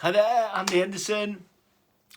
Hi there, Andy Henderson.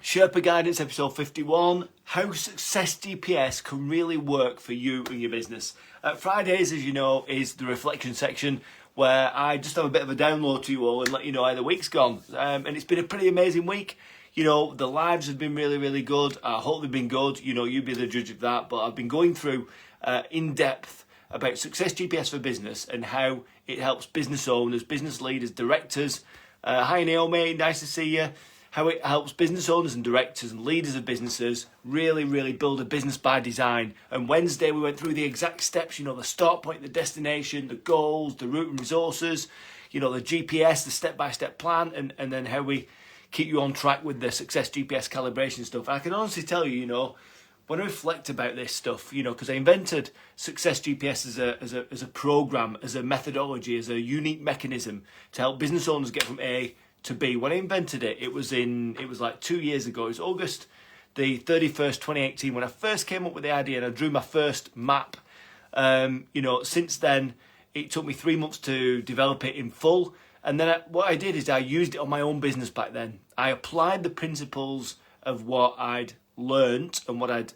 Sherpa Guidance episode 51. How Success GPS can really work for you and your business. Fridays, as you know, is the reflection section where I just have a bit of a download to you all and let you know how the week's gone. And it's been a pretty amazing week. You know, the lives have been really, really good. I hope they've been good. You know, you be the judge of that. But I've been going through in depth about Success GPS for business and how it helps business owners, business leaders, directors. Hi Naomi, nice to see you. How it helps business owners and directors and leaders of businesses really build a business by design. And Wednesday we went through the exact steps, you know, the start point, the destination, the goals, the route and resources, you know, the GPS, the step-by-step plan, and then how we keep you on track with the Success GPS calibration stuff. And I can honestly tell you, you know, when I reflect about this stuff, you know, because I invented Success GPS as a program, as a methodology, as a unique mechanism to help business owners get from A to B. When I invented it, it was like 2 years ago. It was August the 31st, 2018, when I first came up with the idea and I drew my first map. You know, since then, it took me 3 months to develop it in full. And then what I did is I used it on my own business back then. I applied the principles of what I'd learnt and what I'd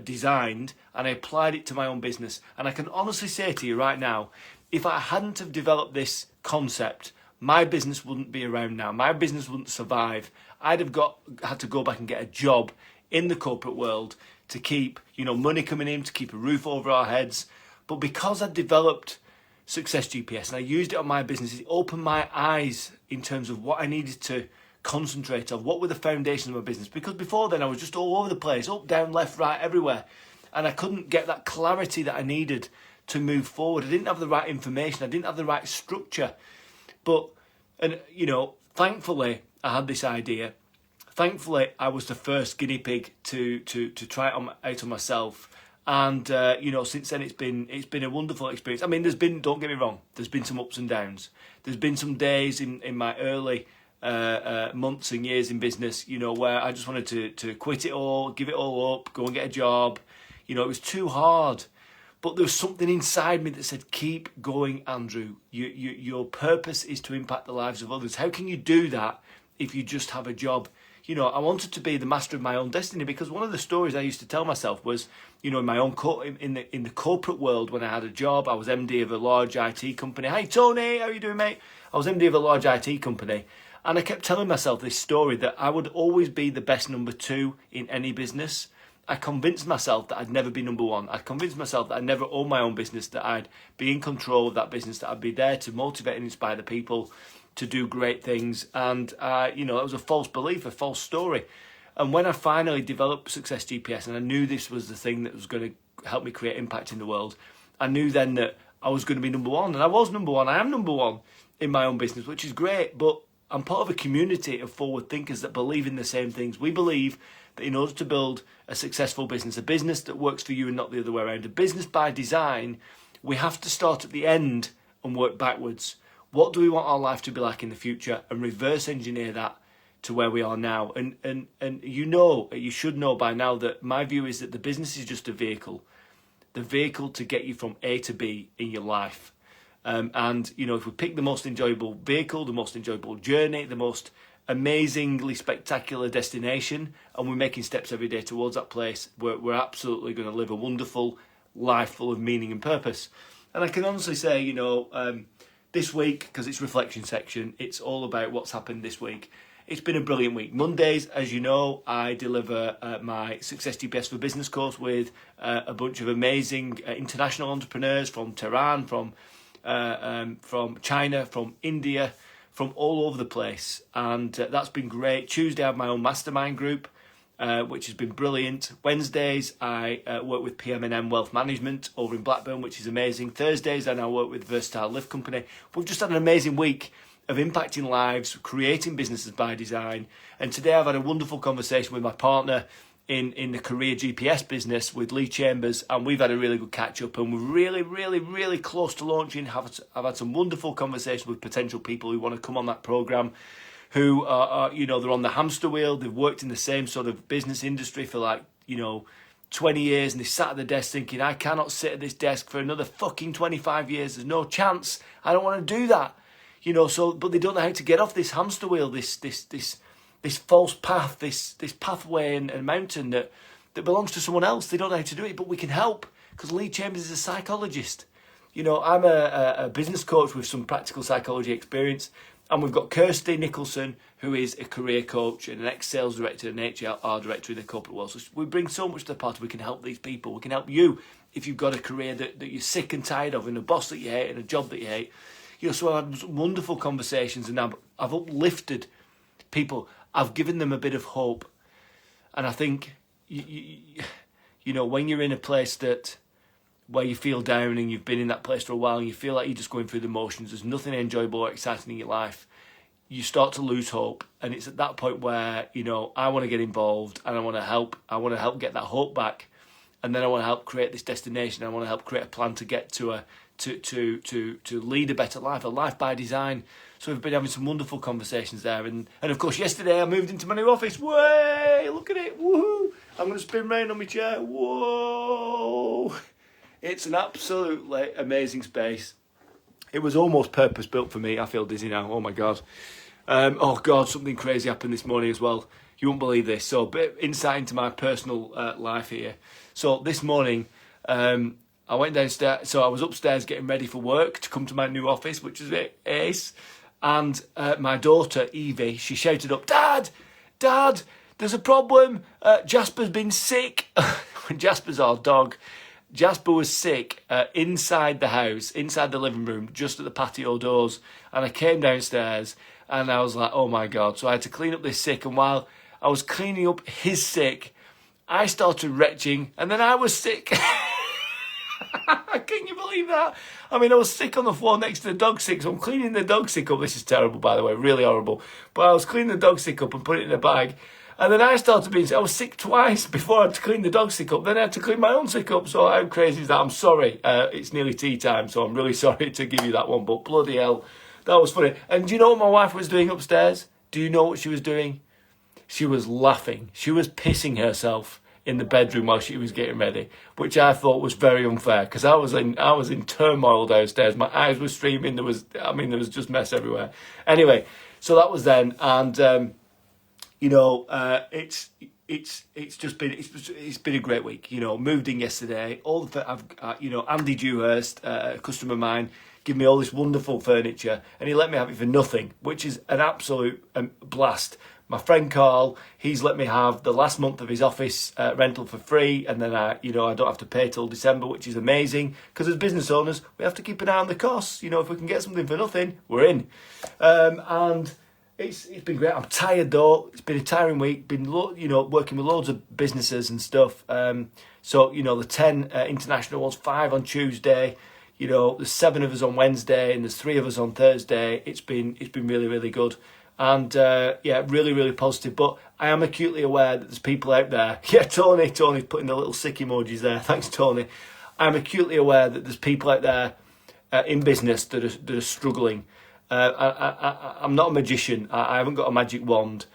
designed, and I applied it to my own business. And I can honestly say to you right now, if I hadn't have developed this concept, my business wouldn't be around now. My business wouldn't survive. I'd have had to go back and get a job in the corporate world to keep, you know, money coming in, to keep a roof over our heads. But because I developed Success GPS and I used it on my business, it opened my eyes in terms of what I needed to concentrate on, what were the foundations of my business. Because before then I was just all over the place, up, down, left, right, everywhere, and I couldn't get that clarity that I needed to move forward. I didn't have the right information, I didn't have the right structure. But, and you know, thankfully I had this idea. Thankfully I was the first guinea pig to try it out on myself. And you know, since then it's been a wonderful experience. I mean, don't get me wrong, there's been some ups and downs. There's been some days in my early months and years in business, you know, where I just wanted to quit it all, give it all up, go and get a job. You know, it was too hard. But there was something inside me that said, keep going, Andrew. Your purpose is to impact the lives of others. How can you do that if you just have a job? You know, I wanted to be the master of my own destiny, because one of the stories I used to tell myself was, you know, in my own in the corporate world, when I had a job, I was MD of a large IT company. Hi Tony, how you doing, mate? I was MD of a large IT company, and I kept telling myself this story that I would always be the best number two in any business. I convinced myself that I'd never be number one. I convinced myself that I'd never own my own business, that I'd be in control of that business, that I'd be there to motivate and inspire the people to do great things. And, you know, it was a false belief, a false story. And when I finally developed Success GPS and I knew this was the thing that was going to help me create impact in the world, I knew then that I was going to be number one. And I was number one. I am number one in my own business, which is great. But I'm part of a community of forward thinkers that believe in the same things. We believe that in order to build a successful business, a business that works for you and not the other way around, a business by design, we have to start at the end and work backwards. What do we want our life to be like in the future, and reverse engineer that to where we are now? And you know, you should know by now that my view is that the business is just a vehicle, the vehicle to get you from A to B in your life. And, you know, if we pick the most enjoyable vehicle, the most enjoyable journey, the most amazingly spectacular destination, and we're making steps every day towards that place, we're absolutely going to live a wonderful life full of meaning and purpose. And I can honestly say, you know, this week, because it's reflection section, it's all about what's happened this week. It's been a brilliant week. Mondays, as you know, I deliver my Success GPS for Business course with a bunch of amazing international entrepreneurs from Tehran, from China, from India, from all over the place. And that's been great. Tuesday, I have my own mastermind group, which has been brilliant. Wednesdays, I work with PM&M Wealth Management over in Blackburn, which is amazing. Thursdays, I now work with Versatile Lift Company. We've just had an amazing week of impacting lives, creating businesses by design. And today I've had a wonderful conversation with my partner in the career GPS business with Lee Chambers, and we've had a really good catch up, and we're really close to launching. I've had some wonderful conversations with potential people who want to come on that program, who are, you know, they're on the hamster wheel. They've worked in the same sort of business industry for, like, you know, 20 years, and they sat at the desk thinking, I cannot sit at this desk for another fucking 25 years. There's no chance. I don't want to do that. but they don't know how to get off this hamster wheel, this false path, this pathway and mountain that belongs to someone else. They don't know how to do it, but we can help, because Lee Chambers is a psychologist. I'm a business coach with some practical psychology experience, and we've got Kirsty Nicholson, who is a career coach and an ex-sales director and HR director in the corporate world. So we bring so much to the party. We can help these people. We can help you if you've got a career that you're sick and tired of, and a boss that you hate, and a job that you hate. So I've had some wonderful conversations, and I've uplifted people. I've given them a bit of hope. And I think, when you're in a place where you feel down, and you've been in that place for a while, and you feel like you're just going through the motions, there's nothing enjoyable or exciting in your life, you start to lose hope. And it's at that point where, I want to get involved, and I want to help. I want to help get that hope back. And then I want to help create this destination. I want to help create a plan to get to to lead a better life, a life by design. So we've been having some wonderful conversations there. And of course, yesterday I moved into my new office. Way! Look at it. Woohoo! I'm going to spin round on my chair. Whoa! It's an absolutely amazing space. It was almost purpose-built for me. I feel dizzy now. Oh, my God. Something crazy happened this morning as well. You won't believe this. So a bit of insight into my personal life here. So this morning, I went downstairs. So I was upstairs getting ready for work to come to my new office, which is ace. And my daughter, Evie, she shouted up, Dad, there's a problem. Jasper's been sick. Jasper's our dog. Jasper was sick inside the house, inside the living room, just at the patio doors. And I came downstairs and I was like, oh my God. So I had to clean up this sick. And while I was cleaning up his sick, I started retching, and then I was sick. Can you believe that? I mean, I was sick on the floor next to the dog sick, so I'm cleaning the dog sick up. This is terrible, by the way, really horrible. But I was cleaning the dog sick up and put it in a bag. And then I started being sick. I was sick twice before I had to clean the dog sick up. Then I had to clean my own sick up. So how crazy is that? I'm sorry. It's nearly tea time, so I'm really sorry to give you that one. But bloody hell, that was funny. And do you know what my wife was doing upstairs? Do you know what she was doing? She was laughing. She was pissing herself in the bedroom while she was getting ready, which I thought was very unfair, because I was in turmoil downstairs. My eyes were streaming. There was just mess everywhere. Anyway, so that was then, and it's been a great week. Moved in yesterday. Andy Dewhurst, a customer of mine, gave me all this wonderful furniture, and he let me have it for nothing, which is an absolute blast. My friend Carl, he's let me have the last month of his office rental for free, and then I don't have to pay till December, which is amazing, because as business owners, we have to keep an eye on the costs. If we can get something for nothing, we're in. And it's been great. I'm tired though. It's been a tiring week. Been working with loads of businesses and stuff. So the 10 international ones, 5 on Tuesday. There's 7 of us on Wednesday, and there's 3 of us on Thursday. It's been really, really good. And really, really positive. But I am acutely aware that there's people out there. Yeah, Tony's putting the little sick emojis there. Thanks, Tony. I'm acutely aware that there's people out there in business that are struggling. I'm not a magician. I haven't got a magic wand.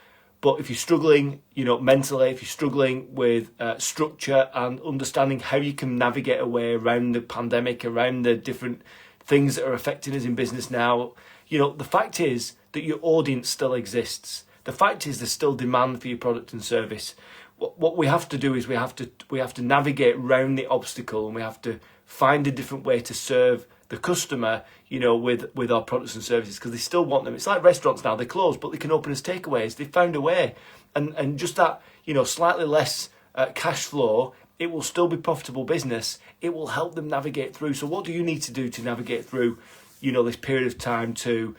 But if you're struggling, mentally, if you're struggling with structure and understanding how you can navigate a way around the pandemic, around the different things that are affecting us in business now, the fact is that your audience still exists. The fact is there's still demand for your product and service. What we have to do is we have to navigate around the obstacle, and we have to find a different way to serve the customer, with our products and services, because they still want them. It's like restaurants now, they're closed, but they can open as takeaways. They found a way, and just that, slightly less cash flow, it will still be profitable business. It will help them navigate through. So what do you need to do to navigate through, this period of time to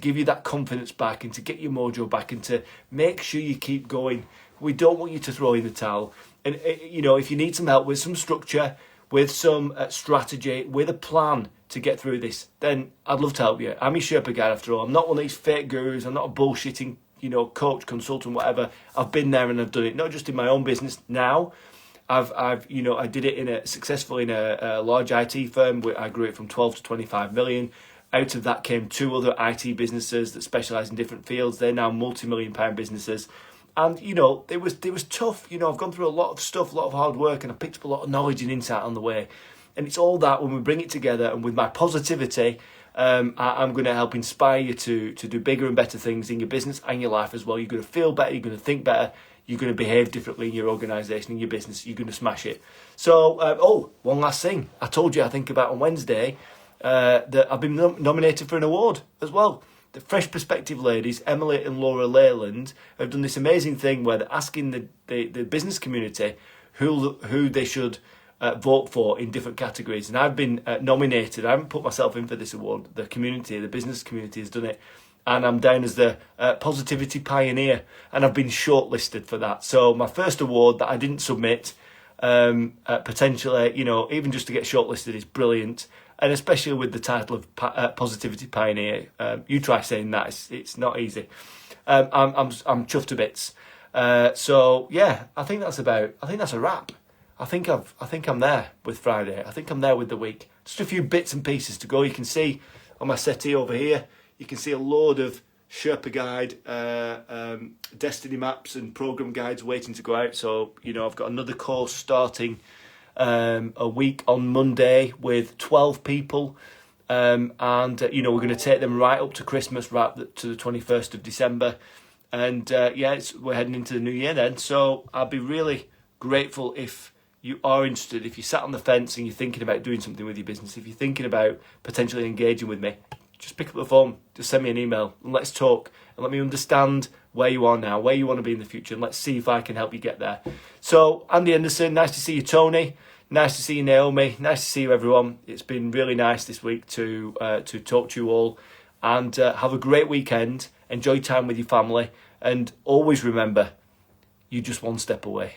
give you that confidence back, and to get your mojo back, and to make sure you keep going? We don't want you to throw in the towel. And, if you need some help with some structure, with some strategy, with a plan to get through this, then I'd love to help you. I'm your Sherpa guide after all. I'm not one of these fake gurus. I'm not a bullshitting, coach, consultant, whatever. I've been there and I've done it, not just in my own business now. I did it successfully in a large IT firm where I grew it from 12 to 25 million. Out of that came 2 other IT businesses that specialise in different fields. They're now multi-million-pound businesses. And, it was tough. I've gone through a lot of stuff, a lot of hard work, and I picked up a lot of knowledge and insight on the way. And it's all that when we bring it together, and with my positivity, I'm going to help inspire you to do bigger and better things in your business and your life as well. You're going to feel better, you're going to think better, you're going to behave differently in your organisation, in your business, you're going to smash it. So, one last thing. I told you, I think about on Wednesday, that I've been nominated for an award as well. The Fresh Perspective ladies, Emily and Laura Leyland, have done this amazing thing where they're asking the business community who they should vote for in different categories. And I've been nominated. I haven't put myself in for this award. The business community has done it. And I'm down as the Positivity Pioneer. And I've been shortlisted for that. So my first award that I didn't submit, potentially, even just to get shortlisted is brilliant. And especially with the title of Positivity Pioneer. You try saying that, it's not easy. I'm chuffed to bits. So yeah, I think that's a wrap. I think I'm there with Friday. I think I'm there with the week. Just a few bits and pieces to go. You can see on my settee over here, you can see a load of Sherpa guide, destiny maps and program guides waiting to go out. So, I've got another course starting a week on Monday with 12 people. And we're going to take them right up to Christmas, right up to the 21st of December. And we're heading into the new year then. So I'll be really grateful if you are interested, if you sat on the fence and you're thinking about doing something with your business, if you're thinking about potentially engaging with me, just pick up the phone, just send me an email and let's talk and let me understand where you are now, where you want to be in the future, and let's see if I can help you get there. So, Andy Henderson, nice to see you, Tony. Nice to see you, Naomi. Nice to see you, everyone. It's been really nice this week to talk to you all, and have a great weekend. Enjoy time with your family, and always remember, you're just one step away.